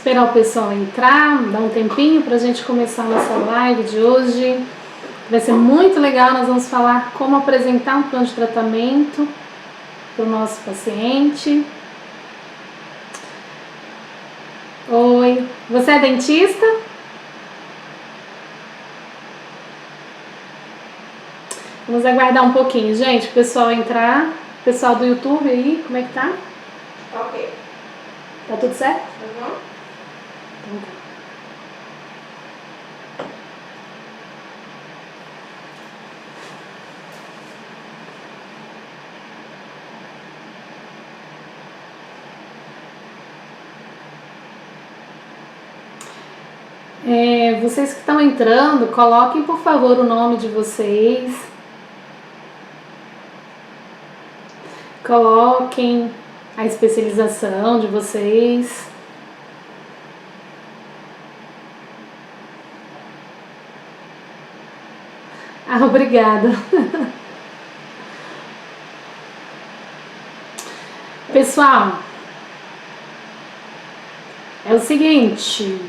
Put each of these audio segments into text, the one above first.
esperar o pessoal entrar, dar um tempinho para a gente começar a nossa live de hoje. Vai ser muito legal, nós vamos falar como apresentar um plano de tratamento para o nosso paciente. Oi, você é dentista? Vamos aguardar um pouquinho, gente, o pessoal entrar. Pessoal do YouTube aí, como é que tá? Tá ok. Tá tudo certo? Uhum. Então tá. Vocês que estão entrando, coloquem por favor o nome de vocês. Coloquem a especialização de vocês. Ah, obrigada. Pessoal, é o seguinte.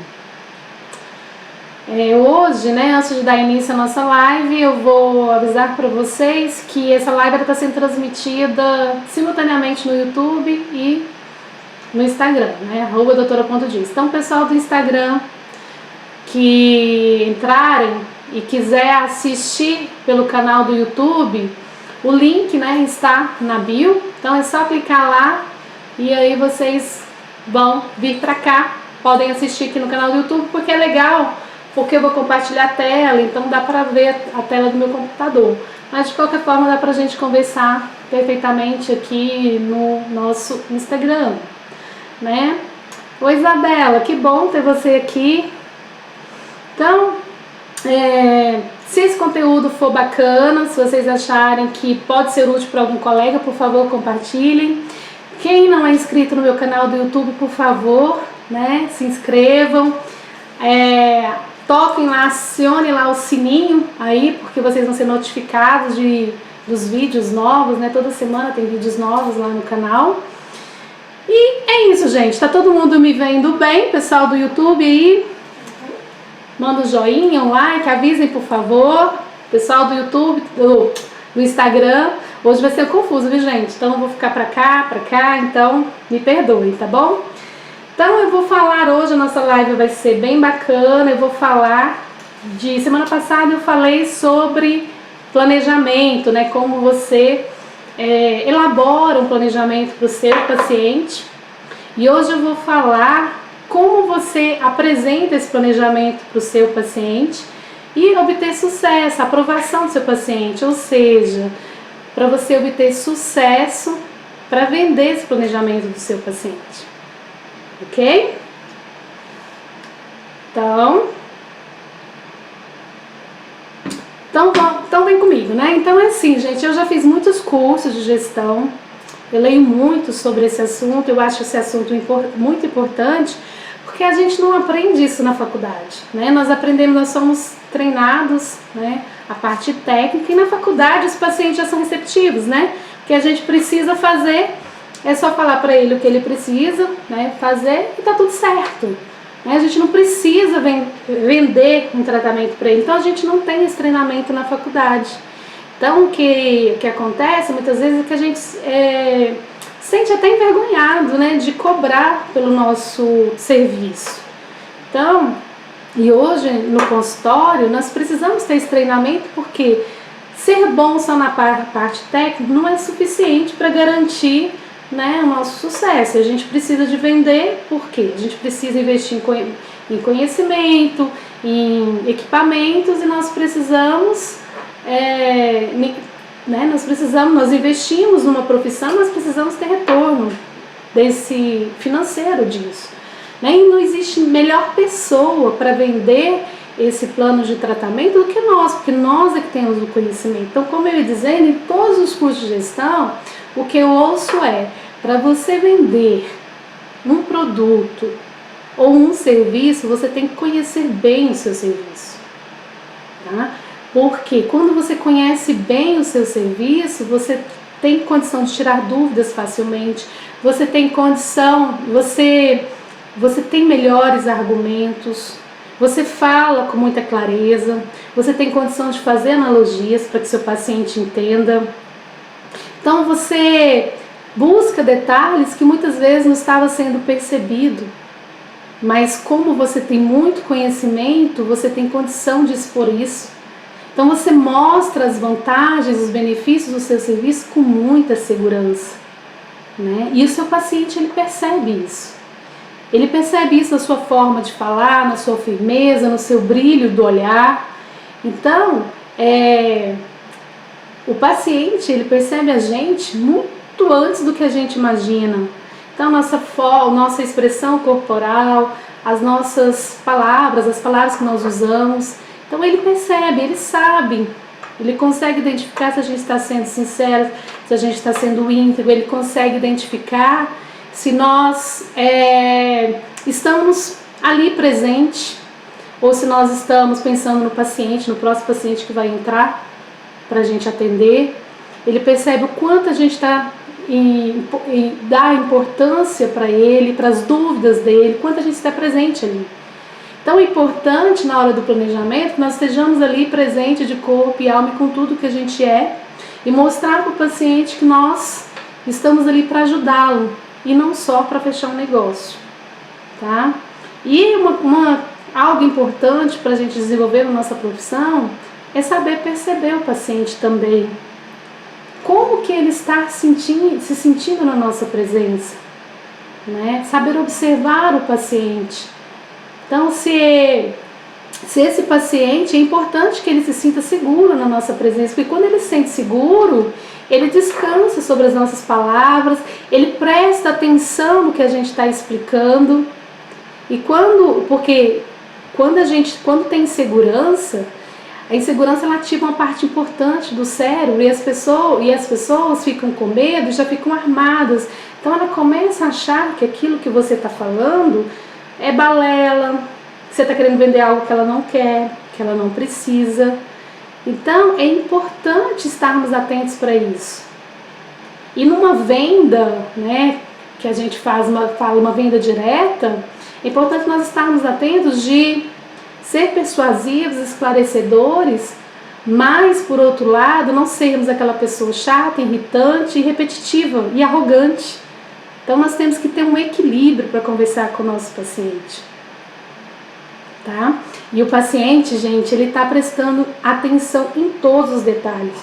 Hoje, né, antes de dar início à nossa live, eu vou avisar para vocês que essa live está sendo transmitida simultaneamente no YouTube e no Instagram, né, @doutora.diz. Então, pessoal do Instagram que entrarem e quiser assistir pelo canal do YouTube, o link, né, está na bio, então é só clicar lá e aí vocês vão vir para cá, podem assistir aqui no canal do YouTube, porque é legal. Porque eu vou compartilhar a tela, então dá para ver a tela do meu computador. Mas de qualquer forma dá para a gente conversar perfeitamente aqui no nosso Instagram, né? Oi Isabela, que bom ter você aqui. Então, se esse conteúdo for bacana, se vocês acharem que pode ser útil para algum colega, por favor compartilhem. Quem não é inscrito no meu canal do YouTube, por favor, né, se inscrevam. Toquem lá, acionem lá o sininho aí, porque vocês vão ser notificados dos vídeos novos, né? Toda semana tem vídeos novos lá no canal. E é isso, gente. Tá todo mundo me vendo bem? Pessoal do YouTube aí, manda um joinha, um like, avisem por favor. Pessoal do YouTube, do Instagram, hoje vai ser confuso, viu, gente? Então eu vou ficar pra cá, então me perdoem, tá bom? Então eu vou falar hoje, a nossa live vai ser bem bacana, eu vou falar semana passada eu falei sobre planejamento, né, como você elabora um planejamento para o seu paciente, e hoje eu vou falar como você apresenta esse planejamento para o seu paciente e obter sucesso, aprovação do seu paciente, ou seja, para você obter sucesso para vender esse planejamento do seu paciente. Ok? Então vem comigo, né? Então é assim, gente, eu já fiz muitos cursos de gestão, eu leio muito sobre esse assunto, eu acho esse assunto muito importante, porque a gente não aprende isso na faculdade, né? Nós aprendemos, nós somos treinados, né? A parte técnica, e na faculdade os pacientes já são receptivos, né? O que a gente precisa fazer é só falar para ele o que ele precisa, né, fazer e tá tudo certo. Né? A gente não precisa vender um tratamento para ele, então a gente não tem esse treinamento na faculdade. Então o que acontece muitas vezes é que a gente sente até envergonhado, né, de cobrar pelo nosso serviço. Então, e hoje no consultório nós precisamos ter esse treinamento, porque ser bom só na parte técnica não é suficiente para garantir, né, o nosso sucesso. A gente precisa de vender, porque a gente precisa investir em conhecimento, em equipamentos, e nós precisamos, nós investimos numa profissão, nós precisamos ter retorno desse financeiro disso, né? E não existe melhor pessoa para vender esse plano de tratamento do que nós, porque nós é que temos o conhecimento. Então, como eu ia dizendo, em todos os cursos de gestão, o que eu ouço é, para você vender um produto ou um serviço, você tem que conhecer bem o seu serviço, tá? Porque quando você conhece bem o seu serviço, você tem condição de tirar dúvidas facilmente, você tem condição, você você tem melhores argumentos, você fala com muita clareza, você tem condição de fazer analogias para que seu paciente entenda. Então você busca detalhes que muitas vezes não estava sendo percebido, mas como você tem muito conhecimento, você tem condição de expor isso. Então você mostra as vantagens, os benefícios do seu serviço com muita segurança, né? E o seu paciente, ele percebe isso. Ele percebe isso na sua forma de falar, na sua firmeza, no seu brilho do olhar. Então, o paciente, ele percebe a gente muito antes do que a gente imagina. Então, nossa expressão corporal, as nossas palavras, as palavras que nós usamos. Então, ele percebe, ele sabe, ele consegue identificar se a gente está sendo sincero, se a gente está sendo íntegro, ele consegue identificar se nós estamos ali presente ou se nós estamos pensando no paciente, no próximo paciente que vai entrar para a gente atender. Ele percebe o quanto a gente está dá importância para ele, para as dúvidas dele, quanto a gente está presente ali. Então é importante na hora do planejamento que nós estejamos ali presente de corpo e alma e com tudo que a gente é e mostrar para o paciente que nós estamos ali para ajudá-lo e não só para fechar um negócio, tá? E algo importante para a gente desenvolver na nossa profissão é saber perceber o paciente também. Como que ele está se sentindo na nossa presença, né? Saber observar o paciente. Então, se esse paciente, é importante que ele se sinta seguro na nossa presença, porque quando ele se sente seguro, ele descansa sobre as nossas palavras, ele presta atenção no que a gente está explicando. E porque quando tem insegurança, a insegurança ela ativa uma parte importante do cérebro e as pessoas ficam com medo, já ficam armadas. Então ela começa a achar que aquilo que você está falando é balela, que você está querendo vender algo que ela não quer, que ela não precisa. Então é importante estarmos atentos para isso. E numa venda, né, que a gente fala uma venda direta, é importante nós estarmos atentos de ser persuasivos, esclarecedores, mas por outro lado não sermos aquela pessoa chata, irritante, repetitiva e arrogante. Então nós temos que ter um equilíbrio para conversar com o nosso paciente, tá? E o paciente, gente, ele está prestando atenção em todos os detalhes.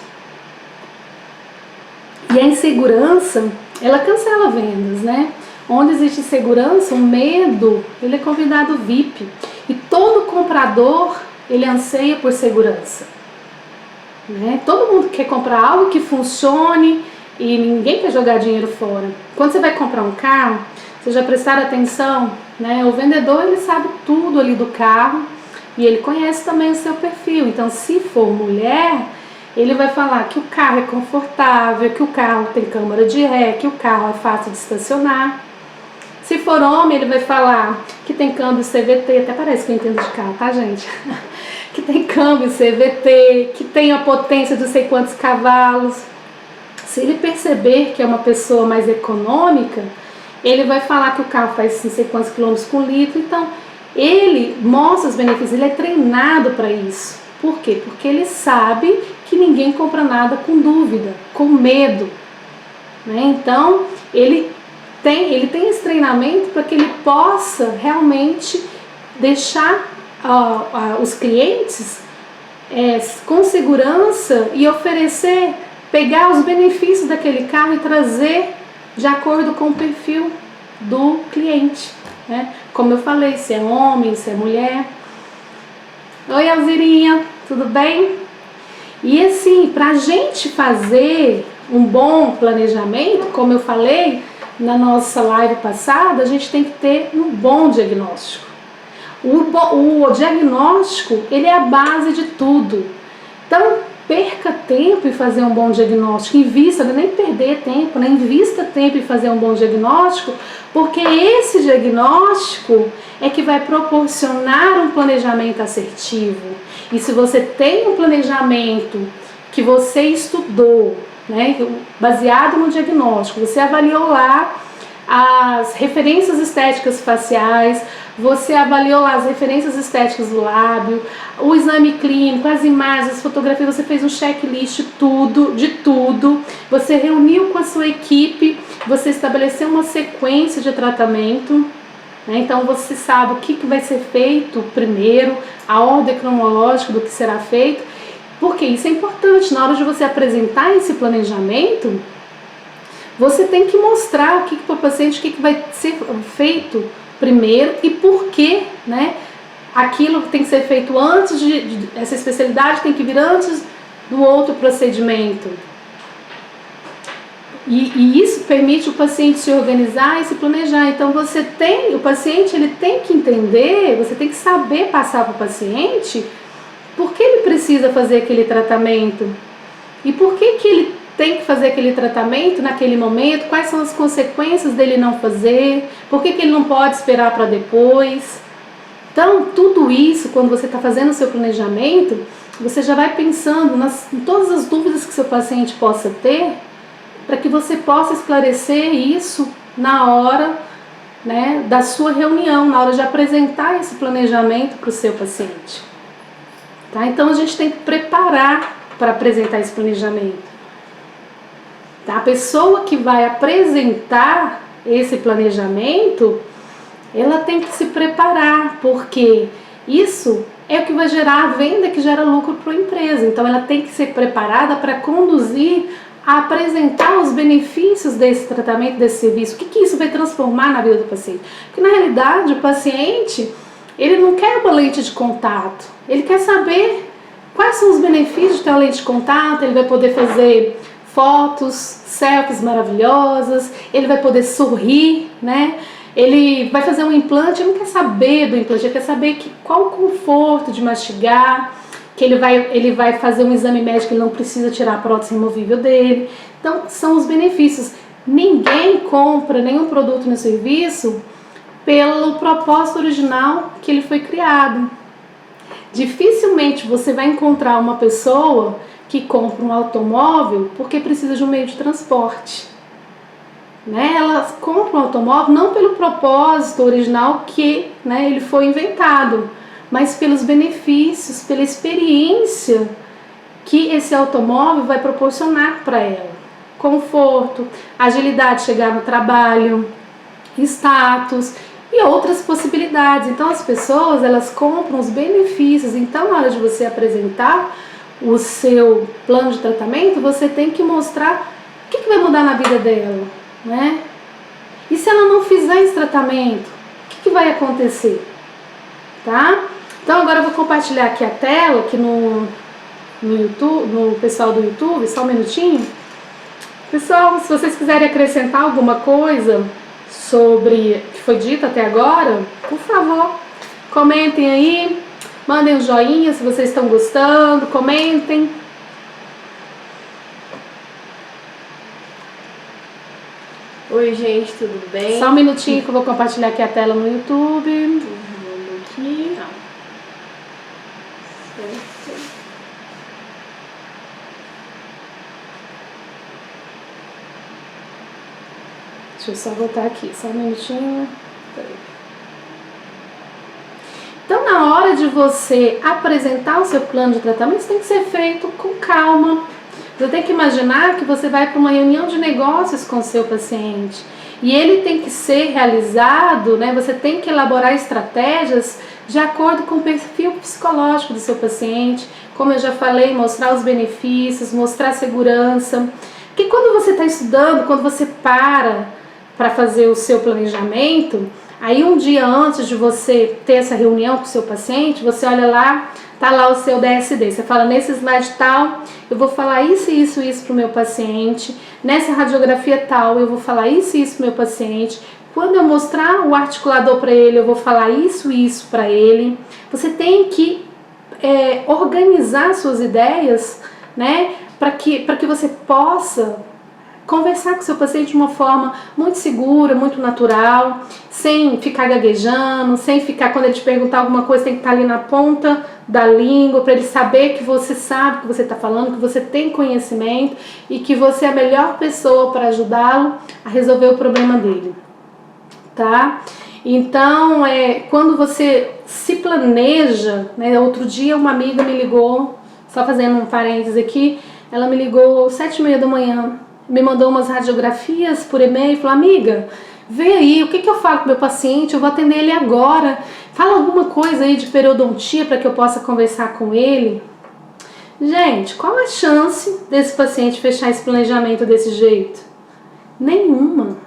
E a insegurança, ela cancela vendas, né? Onde existe insegurança, o medo, ele é convidado VIP. E todo comprador, ele anseia por segurança, né? Todo mundo quer comprar algo que funcione e ninguém quer jogar dinheiro fora. Quando você vai comprar um carro, você já prestaram atenção, né? O vendedor, ele sabe tudo ali do carro e ele conhece também o seu perfil. Então, se for mulher, ele vai falar que o carro é confortável, que o carro tem câmara de ré, que o carro é fácil de estacionar. Se for homem, ele vai falar que tem câmbio CVT, até parece que eu entendo de carro, tá, gente? Que tem câmbio CVT, que tem a potência de não sei quantos cavalos. Se ele perceber que é uma pessoa mais econômica, ele vai falar que o carro faz não sei quantos quilômetros por litro. Então, ele mostra os benefícios, ele é treinado para isso. Por quê? Porque ele sabe que ninguém compra nada com dúvida, com medo, né? Então, ele tem esse treinamento para que ele possa realmente deixar os clientes com segurança e oferecer, pegar os benefícios daquele carro e trazer de acordo com o perfil do cliente, né? Como eu falei, se é homem, se é mulher. Oi, Alzirinha, tudo bem? E assim, para a gente fazer um bom planejamento, como eu falei na nossa live passada, a gente tem que ter um bom diagnóstico. O diagnóstico, ele é a base de tudo. Então, perca tempo em fazer um bom diagnóstico, invista, nem perder tempo, né? Invista tempo em fazer um bom diagnóstico, porque esse diagnóstico é que vai proporcionar um planejamento assertivo. E se você tem um planejamento que você estudou, né, baseado no diagnóstico, você avaliou lá as referências estéticas faciais, você avaliou lá as referências estéticas do lábio, o exame clínico, as imagens, as fotografias, você fez um checklist de tudo, você reuniu com a sua equipe, você estabeleceu uma sequência de tratamento, né? Então você sabe o que vai ser feito primeiro, a ordem cronológica do que será feito, porque isso é importante. Na hora de você apresentar esse planejamento, você tem que mostrar o que para o paciente, o que vai ser feito primeiro e por que, né? Aquilo tem que ser feito antes essa especialidade tem que vir antes do outro procedimento. E isso permite o paciente se organizar e se planejar. Então o paciente ele tem que entender, você tem que saber passar para o paciente por que ele precisa fazer aquele tratamento e por que ele tem que fazer aquele tratamento naquele momento, quais são as consequências dele não fazer, por que ele não pode esperar para depois. Então, tudo isso, quando você está fazendo o seu planejamento, você já vai pensando em todas as dúvidas que seu paciente possa ter, para que você possa esclarecer isso na hora, né, da sua reunião, na hora de apresentar esse planejamento para o seu paciente. Tá? Então, a gente tem que preparar para apresentar esse planejamento. A pessoa que vai apresentar esse planejamento, ela tem que se preparar, porque isso é o que vai gerar a venda, que gera lucro para a empresa. Então ela tem que ser preparada para conduzir, a apresentar os benefícios desse tratamento, desse serviço. O que isso vai transformar na vida do paciente? Porque na realidade o paciente, ele não quer uma lente de contato, ele quer saber quais são os benefícios de ter uma lente de contato. Ele vai poder fazer fotos, selfies maravilhosas, ele vai poder sorrir, né? Ele vai fazer um implante, ele não quer saber do implante, ele quer saber qual o conforto de mastigar, que ele vai fazer um exame médico, ele não precisa tirar a prótese removível dele. Então, são os benefícios. Ninguém compra nenhum produto no serviço pelo propósito original que ele foi criado. Dificilmente você vai encontrar uma pessoa que compra um automóvel porque precisa de um meio de transporte, né? Elas compram um automóvel não pelo propósito original que, né, ele foi inventado, mas pelos benefícios, pela experiência que esse automóvel vai proporcionar para ela. Conforto, agilidade de chegar no trabalho, status e outras possibilidades. Então as pessoas, elas compram os benefícios. Então na hora de você apresentar o seu plano de tratamento, você tem que mostrar o que vai mudar na vida dela, né? E se ela não fizer esse tratamento, o que vai acontecer? Tá? Então agora eu vou compartilhar aqui a tela, aqui no YouTube, no pessoal do YouTube, só um minutinho. Pessoal, se vocês quiserem acrescentar alguma coisa sobre o que foi dito até agora, por favor, comentem aí. Mandem um joinha se vocês estão gostando, comentem. Oi gente, tudo bem? Só um minutinho que eu vou compartilhar aqui a tela no YouTube. Aqui. Deixa eu só voltar aqui, só um minutinho. Então, na hora de você apresentar o seu plano de tratamento, isso tem que ser feito com calma. Você tem que imaginar que você vai para uma reunião de negócios com o seu paciente e ele tem que ser realizado, né? Você tem que elaborar estratégias de acordo com o perfil psicológico do seu paciente. Como eu já falei, mostrar os benefícios, mostrar a segurança. Porque quando você está estudando, quando você para fazer o seu planejamento, aí um dia antes de você ter essa reunião com o seu paciente, você olha lá, tá lá o seu DSD. Você fala, nesse slide tal, eu vou falar isso, isso, isso pro meu paciente. Nessa radiografia tal, eu vou falar isso, isso pro meu paciente. Quando eu mostrar o articulador para ele, eu vou falar isso, isso para ele. Você tem que organizar suas ideias, né, para que você possa conversar com o seu paciente de uma forma muito segura, muito natural, sem ficar gaguejando, sem ficar, quando ele te perguntar alguma coisa, tem que estar ali na ponta da língua, para ele saber que você sabe o que você está falando, que você tem conhecimento e que você é a melhor pessoa para ajudá-lo a resolver o problema dele. tá? Então, quando você se planeja, né? Outro dia uma amiga me ligou, só fazendo um parênteses aqui, ela me ligou 7h30 da manhã, me mandou umas radiografias por e-mail e falou: amiga, vê aí, o que eu falo com meu paciente, eu vou atender ele agora, fala alguma coisa aí de periodontia para que eu possa conversar com ele. Gente, qual a chance desse paciente fechar esse planejamento desse jeito? Nenhuma,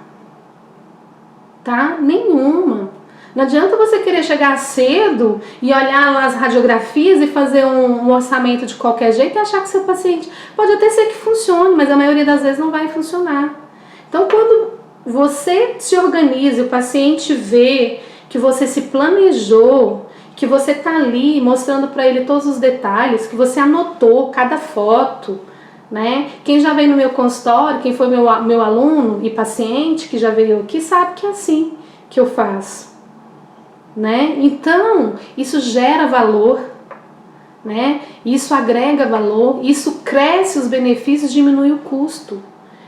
tá? Nenhuma. Não adianta você querer chegar cedo e olhar lá as radiografias e fazer um orçamento de qualquer jeito e achar que seu paciente... Pode até ser que funcione, mas a maioria das vezes não vai funcionar. Então, quando você se organiza e o paciente vê que você se planejou, que você tá ali mostrando para ele todos os detalhes, que você anotou cada foto, né? Quem já veio no meu consultório, quem foi meu aluno e paciente que já veio aqui, sabe que é assim que eu faço, né? Então, isso gera valor, né? Isso agrega valor, isso cresce os benefícios, diminui o custo.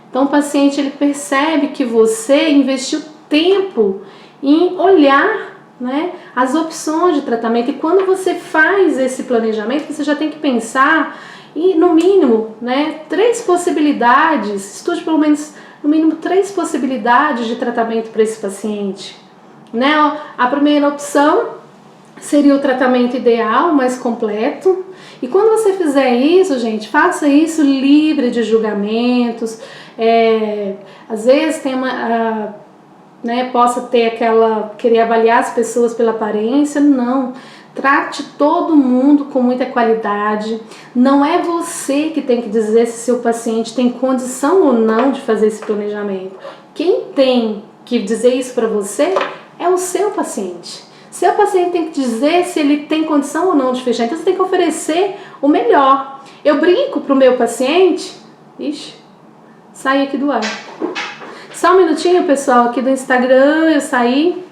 Então, o paciente ele percebe que você investiu tempo em olhar, né, as opções de tratamento, e quando você faz esse planejamento, você já tem que pensar e no mínimo, né, 3 possibilidades, estude pelo menos no mínimo 3 possibilidades de tratamento para esse paciente, né? A primeira opção seria o tratamento ideal, mais completo, e quando você fizer isso, gente, faça isso livre de julgamentos. Às vezes tem né, possa ter querer avaliar as pessoas pela aparência. Não, trate todo mundo com muita qualidade. Não é você que tem que dizer se seu paciente tem condição ou não de fazer esse planejamento. Quem tem que dizer isso para você é o seu paciente. Seu paciente tem que dizer se ele tem condição ou não de fechar. Então você tem que oferecer o melhor. Eu brinco pro meu paciente... Ixi, saí aqui do ar. Só um minutinho, pessoal, aqui do Instagram, eu saí.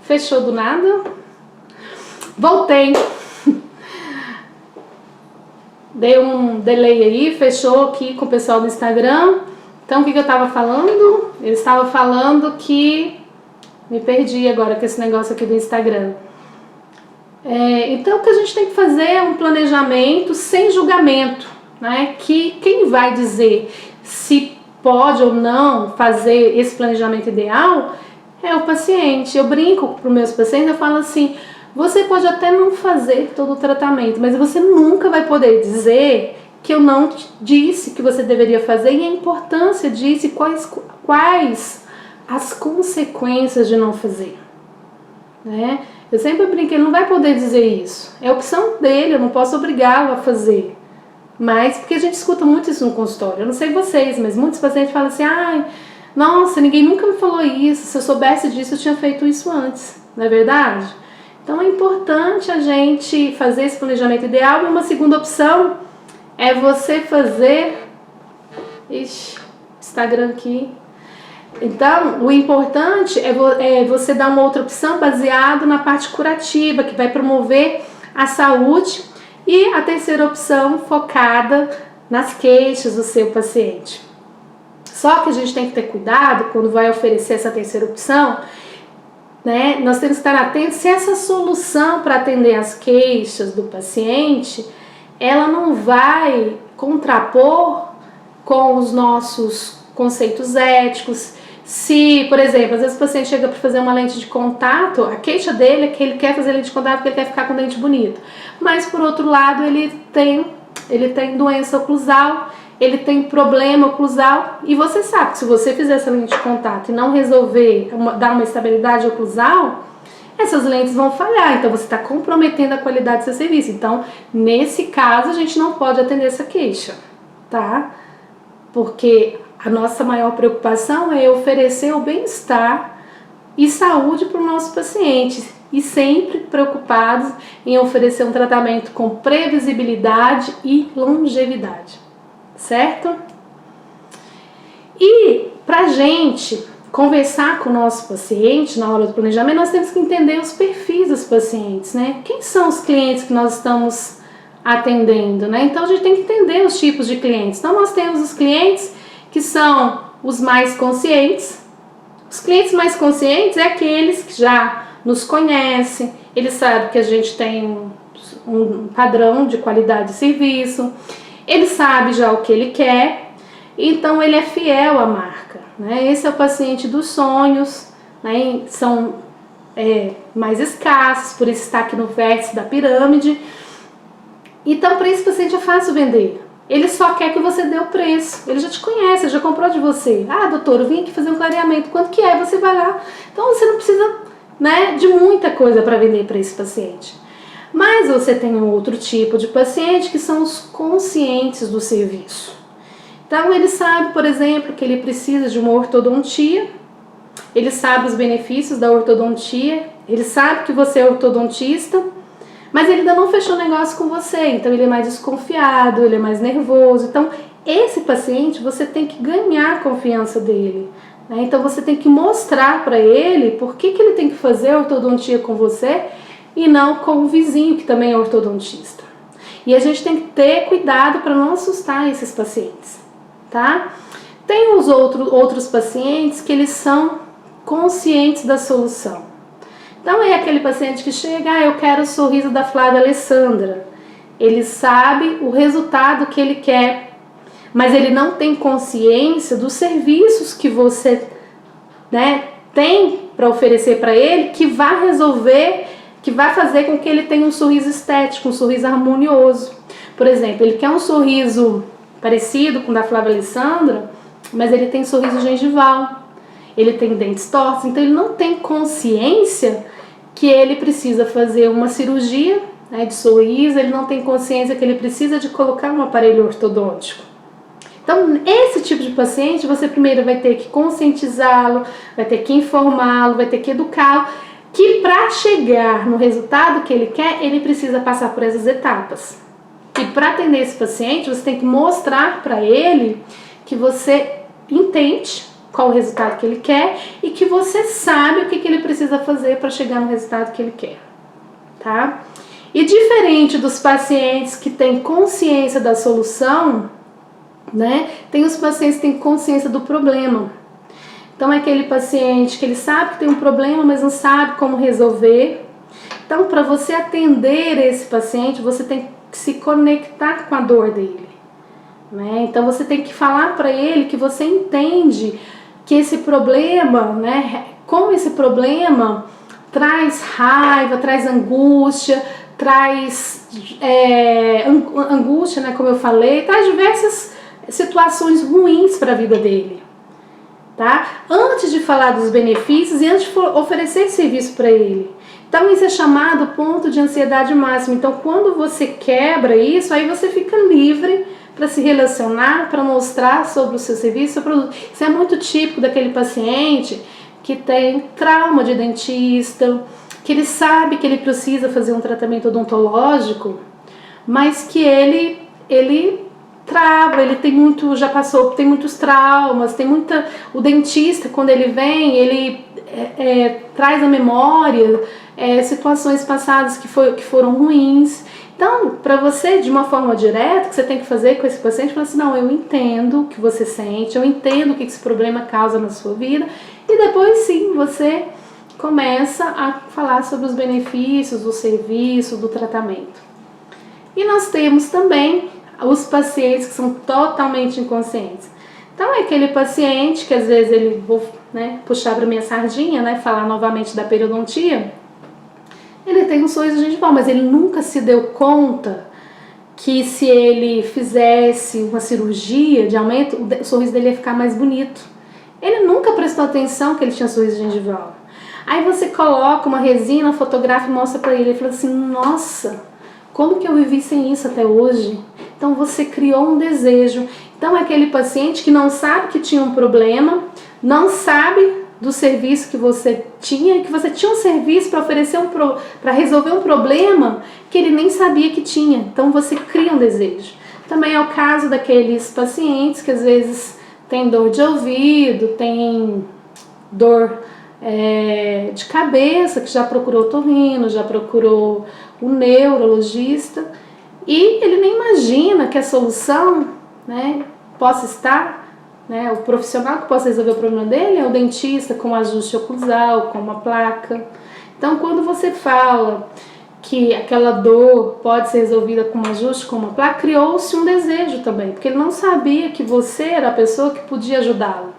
Fechou do nada. Voltei. Dei um delay aí, fechou aqui com o pessoal do Instagram. Então, o que eu estava falando? Eu estava falando que... Me perdi agora com esse negócio aqui do Instagram. Então, o que a gente tem que fazer é um planejamento sem julgamento, né? Que quem vai dizer se pode ou não fazer esse planejamento ideal é o paciente. Eu brinco para os meus pacientes, eu falo assim: você pode até não fazer todo o tratamento, mas você nunca vai poder dizer que eu não disse que você deveria fazer, e a importância disso e quais as consequências de não fazer, né? Eu sempre brinco, ele não vai poder dizer isso, é opção dele, eu não posso obrigá-lo a fazer. Mas, porque a gente escuta muito isso no consultório, eu não sei vocês, mas muitos pacientes falam assim: ai, nossa, ninguém nunca me falou isso, se eu soubesse disso eu tinha feito isso antes, não é verdade? Então é importante a gente fazer esse planejamento ideal. E uma segunda opção é você fazer... Ixi, Instagram aqui. Então, o importante é você dar uma outra opção baseado na parte curativa, que vai promover a saúde. E a terceira opção focada nas queixas do seu paciente. Só que a gente tem que ter cuidado quando vai oferecer essa terceira opção, né? Nós temos que estar atentos se essa solução para atender as queixas do paciente, ela não vai contrapor com os nossos conceitos éticos. Se, por exemplo, às vezes o paciente chega para fazer uma lente de contato, a queixa dele é que ele quer fazer lente de contato porque ele quer ficar com o dente bonito. Mas, por outro lado, ele tem doença oclusal, ele tem problema oclusal, e você sabe que se você fizer essa lente de contato e não resolver dar uma estabilidade oclusal, essas lentes vão falhar, então você está comprometendo a qualidade do seu serviço. Então, nesse caso, a gente não pode atender essa queixa, tá? Porque a nossa maior preocupação é oferecer o bem-estar e saúde para o nosso paciente, e sempre preocupados em oferecer um tratamento com previsibilidade e longevidade, certo? E para a gente conversar com o nosso paciente na hora do planejamento, nós temos que entender os perfis dos pacientes, né? Quem são os clientes que nós estamos atendendo, né? Então a gente tem que entender os tipos de clientes. Então nós temos os clientes que são os mais conscientes. Os clientes mais conscientes é aqueles que já nos conhecem, eles sabem que a gente tem um padrão de qualidade de serviço, ele sabe já o que ele quer, então ele é fiel à marca, né? Esse é o paciente dos sonhos, né? São mais escassos, por isso está aqui no vértice da pirâmide. Então, para esse paciente é fácil vender. Ele só quer que você dê o preço. Ele já te conhece, já comprou de você. Ah, doutor, eu vim aqui fazer um clareamento. Quanto que é? Você vai lá. Então, você não precisa, né, de muita coisa para vender para esse paciente. Mas você tem um outro tipo de paciente que são os conscientes do serviço. Então, ele sabe, por exemplo, que ele precisa de uma ortodontia. Ele sabe os benefícios da ortodontia. Ele sabe que você é ortodontista. Mas ele ainda não fechou negócio com você, então ele é mais desconfiado, ele é mais nervoso. Então, esse paciente, você tem que ganhar a confiança dele, né? Então, você tem que mostrar para ele por que ele tem que fazer a ortodontia com você e não com o vizinho, que também é ortodontista. E a gente tem que ter cuidado para não assustar esses pacientes, tá? Tem os outros pacientes que eles são conscientes da solução. Então é aquele paciente que chega, eu quero o sorriso da Flávia Alessandra. Ele sabe o resultado que ele quer, mas ele não tem consciência dos serviços que você, né, tem para oferecer para ele, que vai resolver, que vai fazer com que ele tenha um sorriso estético, um sorriso harmonioso. Por exemplo, ele quer um sorriso parecido com o da Flávia Alessandra, mas ele tem sorriso gengival, ele tem dentes tortos, então ele não tem consciência que ele precisa fazer uma cirurgia, né, de sorriso, ele não tem consciência que ele precisa de colocar um aparelho ortodôntico. Então, esse tipo de paciente, você primeiro vai ter que conscientizá-lo, vai ter que informá-lo, vai ter que educá-lo, que para chegar no resultado que ele quer, ele precisa passar por essas etapas. E para atender esse paciente, você tem que mostrar para ele que você entende qual o resultado que ele quer e que você sabe o que ele precisa fazer para chegar no resultado que ele quer, tá? E diferente dos pacientes que têm consciência da solução, né? Tem os pacientes que têm consciência do problema. Então é aquele paciente que ele sabe que tem um problema, mas não sabe como resolver. Então, para você atender esse paciente, você tem que se conectar com a dor dele, né? Então você tem que falar para ele que você entende que esse problema, né, como esse problema traz raiva, traz angústia, traz angústia, né, como eu falei, traz diversas situações ruins para a vida dele, tá? Antes de falar dos benefícios e antes de oferecer serviço para ele. Então isso é chamado ponto de ansiedade máxima. Então quando você quebra isso, aí você fica livre para se relacionar, para mostrar sobre o seu serviço, seu produto. Isso é muito típico daquele paciente que tem trauma de dentista, que ele sabe que ele precisa fazer um tratamento odontológico, mas que ele trava, ele tem muito, já passou, tem muitos traumas, tem muita, o dentista quando ele vem, ele traz à memória situações passadas que foram ruins. Então, para você, de uma forma direta, o que você tem que fazer com esse paciente, falar assim, não, eu entendo o que você sente, eu entendo o que esse problema causa na sua vida, e depois sim, você começa a falar sobre os benefícios do serviço, do tratamento. E nós temos também os pacientes que são totalmente inconscientes. Então é aquele paciente que às vezes ele, vou, né, puxar para minha sardinha, né, falar novamente da periodontia, ele tem um sorriso gengival, mas ele nunca se deu conta que se ele fizesse uma cirurgia de aumento, o sorriso dele ia ficar mais bonito. Ele nunca prestou atenção que ele tinha sorriso gengival. Aí você coloca uma resina, fotografa e mostra para ele, ele fala assim, nossa, como que eu vivi sem isso até hoje? Então você criou um desejo. Então é aquele paciente que não sabe que tinha um problema, não sabe do serviço que você tinha um serviço para oferecer para resolver um problema que ele nem sabia que tinha. Então você cria um desejo. Também é o caso daqueles pacientes que às vezes tem dor de ouvido, tem dor de cabeça, que já procurou otorrino, já procurou um neurologista, e ele nem imagina que a solução, né, possa estar né? O profissional que possa resolver o problema dele é o dentista com ajuste oclusal, com uma placa. Então, quando você fala que aquela dor pode ser resolvida com um ajuste, com uma placa, criou-se um desejo também, porque ele não sabia que você era a pessoa que podia ajudá-lo.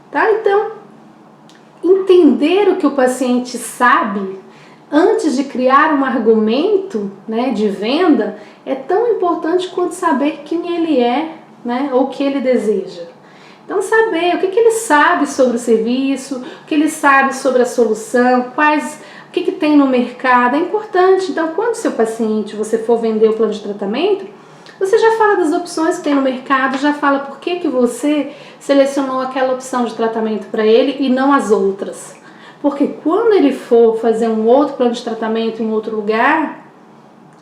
Tá? Então, entender o que o paciente sabe antes de criar um argumento, né, de venda é tão importante quanto saber quem ele é, né, ou o que ele deseja. Então, saber o que ele sabe sobre o serviço, o que ele sabe sobre a solução, o que tem no mercado, é importante. Então, quando o seu paciente, você for vender o plano de tratamento, você já fala das opções que tem no mercado, já fala por que você selecionou aquela opção de tratamento para ele e não as outras. Porque quando ele for fazer um outro plano de tratamento em outro lugar,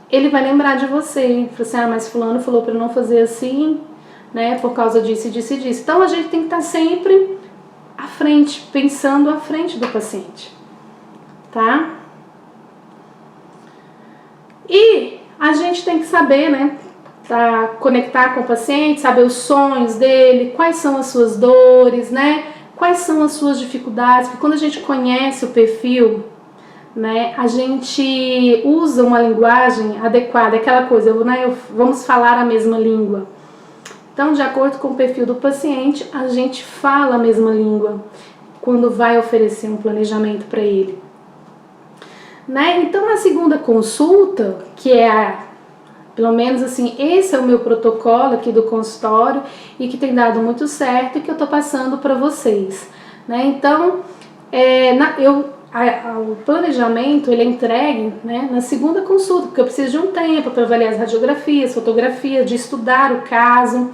ele vai lembrar de você. Fala assim, mas fulano falou para eu não fazer assim, né, por causa disso e disso e disso. Então, a gente tem que estar sempre à frente, pensando à frente do paciente. Tá? E a gente tem que saber, né, conectar com o paciente, saber os sonhos dele, quais são as suas dores, né, quais são as suas dificuldades, porque quando a gente conhece o perfil, né, a gente usa uma linguagem adequada, aquela coisa, né, vamos falar a mesma língua. Então, de acordo com o perfil do paciente, a gente fala a mesma língua quando vai oferecer um planejamento para ele. Né? Então, na segunda consulta, que é pelo menos assim, esse é o meu protocolo aqui do consultório e que tem dado muito certo e que eu tô passando para vocês, né? Então, o planejamento ele é entregue, né, na segunda consulta, porque eu preciso de um tempo para avaliar as radiografias, fotografias, de estudar o caso.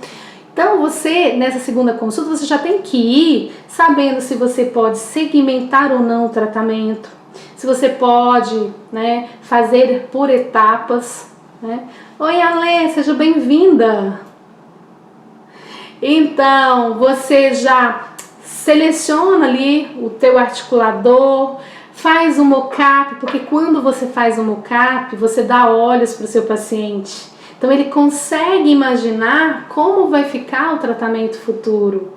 Então, você, nessa segunda consulta, você já tem que ir sabendo se você pode segmentar ou não o tratamento, se você pode, né, fazer por etapas, né? Oi, Ale, seja bem-vinda! Então, você já seleciona ali o teu articulador, faz um mockup, porque quando você faz um mockup, você dá olhos para o seu paciente. Então, ele consegue imaginar como vai ficar o tratamento futuro.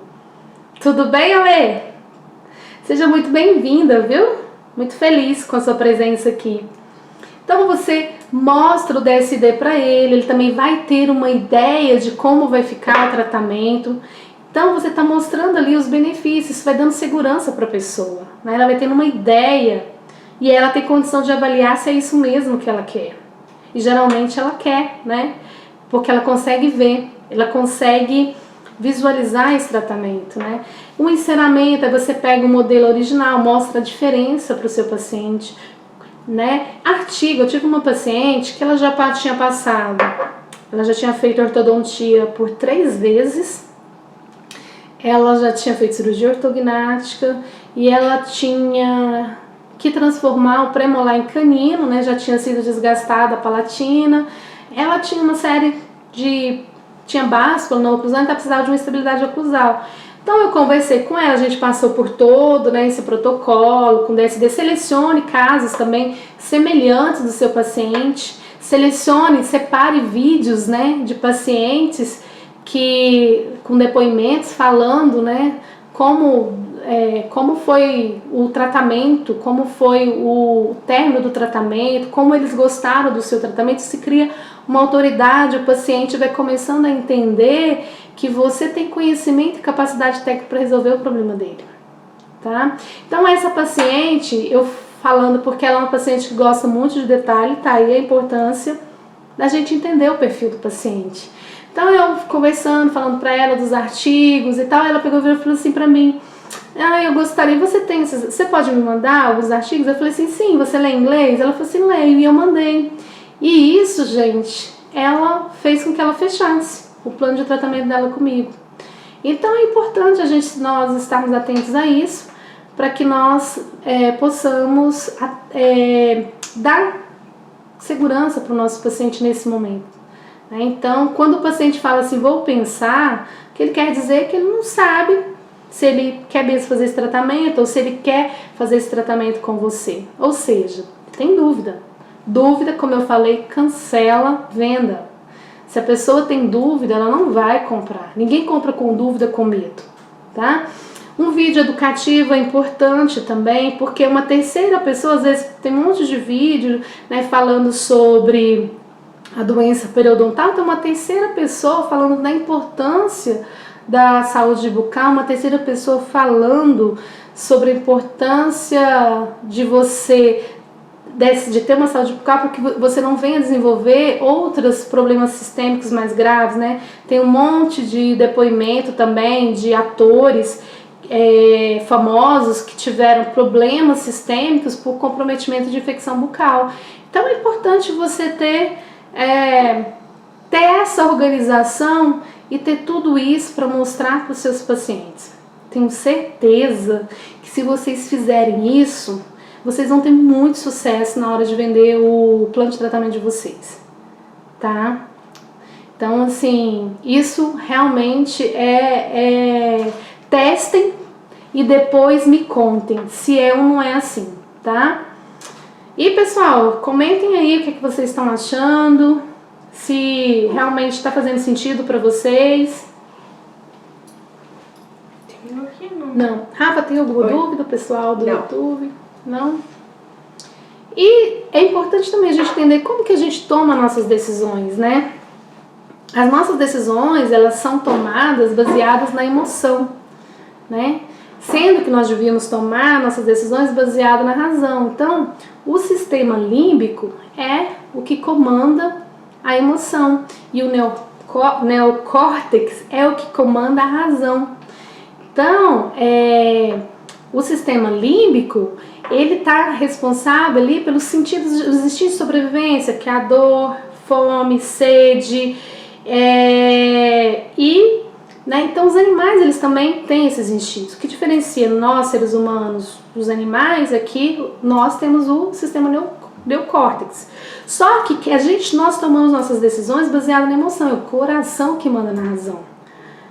Tudo bem, Ale? Seja muito bem-vinda, viu? Muito feliz com a sua presença aqui. Então você mostra o DSD para ele também vai ter uma ideia de como vai ficar o tratamento. Então você está mostrando ali os benefícios, vai dando segurança para a pessoa, né? Ela vai tendo uma ideia e ela tem condição de avaliar se é isso mesmo que ela quer. E geralmente ela quer, né? Porque ela consegue ver, ela consegue visualizar esse tratamento, né? O encerramento, aí você pega o modelo original, mostra a diferença para o seu paciente, né? Artigo, eu tive uma paciente que ela já tinha passado, ela já tinha feito ortodontia por 3 vezes, ela já tinha feito cirurgia ortognática e ela tinha que transformar o premolar em canino, né? Já tinha sido desgastada a palatina, ela tinha uma série de... tinha báscula na oclusal, então precisava de uma estabilidade oclusal. Então eu conversei com ela, a gente passou por todo, né, esse protocolo, com DSD, selecione casos também semelhantes do seu paciente, selecione, separe vídeos, né, de pacientes com depoimentos falando, né, como foi o tratamento, como foi o término do tratamento, como eles gostaram do seu tratamento. Se cria uma autoridade, o paciente vai começando a entender que você tem conhecimento e capacidade técnica para resolver o problema dele, tá? Então essa paciente, eu falando porque ela é uma paciente que gosta muito de detalhe, tá aí a importância da gente entender o perfil do paciente. Então eu conversando, falando para ela dos artigos e tal, ela pegou e falou assim para mim: eu gostaria, você pode me mandar alguns artigos? Eu falei assim, sim, você lê inglês? Ela falou assim, leio, e eu mandei. E isso, gente, ela fez com que ela fechasse o plano de tratamento dela comigo. Então é importante nós estarmos atentos a isso, para que nós possamos dar segurança para o nosso paciente nesse momento. Então, quando o paciente fala assim, vou pensar, o que ele quer dizer é que ele não sabe se ele quer mesmo fazer esse tratamento ou se ele quer fazer esse tratamento com você. Ou seja, tem dúvida. Dúvida, como eu falei, cancela venda. Se a pessoa tem dúvida, ela não vai comprar. Ninguém compra com dúvida, com medo, tá? Um vídeo educativo é importante também, porque uma terceira pessoa, às vezes tem um monte de vídeo, né, falando sobre a doença periodontal, tem uma terceira pessoa falando da importância da saúde bucal, uma terceira pessoa falando sobre a importância de você de ter uma saúde bucal para que você não venha desenvolver outros problemas sistêmicos mais graves, né? Tem um monte de depoimento também de atores famosos que tiveram problemas sistêmicos por comprometimento de infecção bucal. Então é importante você ter essa organização e ter tudo isso para mostrar para os seus pacientes. Tenho certeza que se vocês fizerem isso, vocês vão ter muito sucesso na hora de vender o plano de tratamento de vocês, tá? Então, assim, isso realmente testem e depois me contem se é ou não é assim, tá? E, pessoal, comentem aí o que vocês estão achando, se realmente está fazendo sentido para vocês. Tem aqui, não. Não. Rafa, tem alguma dúvida, pessoal do Não. YouTube? Não? E é importante também a gente entender como que a gente toma nossas decisões, né? As nossas decisões, elas são tomadas baseadas na emoção, né? Sendo que nós devíamos tomar nossas decisões baseadas na razão. Então, o sistema límbico é o que comanda a emoção e o neocórtex é o que comanda a razão. Então, o sistema límbico, ele está responsável ali pelos sentidos, os instintos de sobrevivência, que é a dor, fome, sede, então os animais, eles também têm esses instintos. O que diferencia nós, seres humanos, dos animais é que nós temos o sistema neocórtex. Só que nós tomamos nossas decisões baseadas na emoção, é o coração que manda na razão,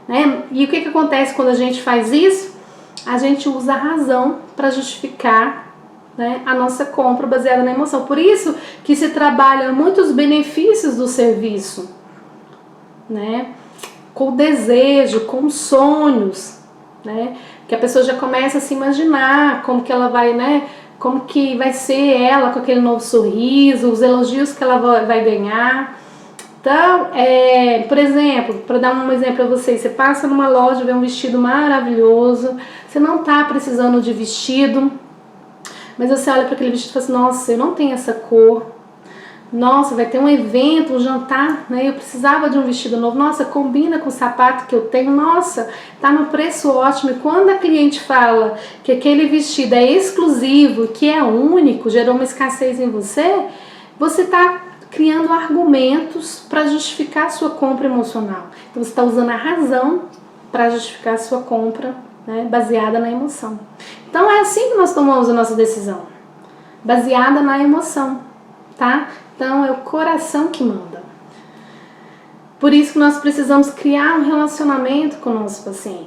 né? E o que acontece quando a gente faz isso? A gente usa a razão para justificar, né, a nossa compra baseada na emoção. Por isso que se trabalha muitos benefícios do serviço, né? Com desejo, com sonhos, né? Que a pessoa já começa a se imaginar como que ela vai, né? Como que vai ser ela com aquele novo sorriso, os elogios que ela vai ganhar. Então, por exemplo, para dar um exemplo para vocês, você passa numa loja, vê um vestido maravilhoso, você não está precisando de vestido, mas você olha para aquele vestido e fala assim, nossa, eu não tenho essa cor, nossa, vai ter um evento, um jantar, né? Eu precisava de um vestido novo, nossa, combina com o sapato que eu tenho, nossa, tá no preço ótimo. E quando a cliente fala que aquele vestido é exclusivo, que é único, gerou uma escassez em você, você tá criando argumentos para justificar a sua compra emocional. Então você está usando a razão para justificar a sua compra, né, baseada na emoção. Então é assim que nós tomamos a nossa decisão, baseada na emoção, tá? Então é o coração que manda. Por isso que nós precisamos criar um relacionamento com o nosso paciente.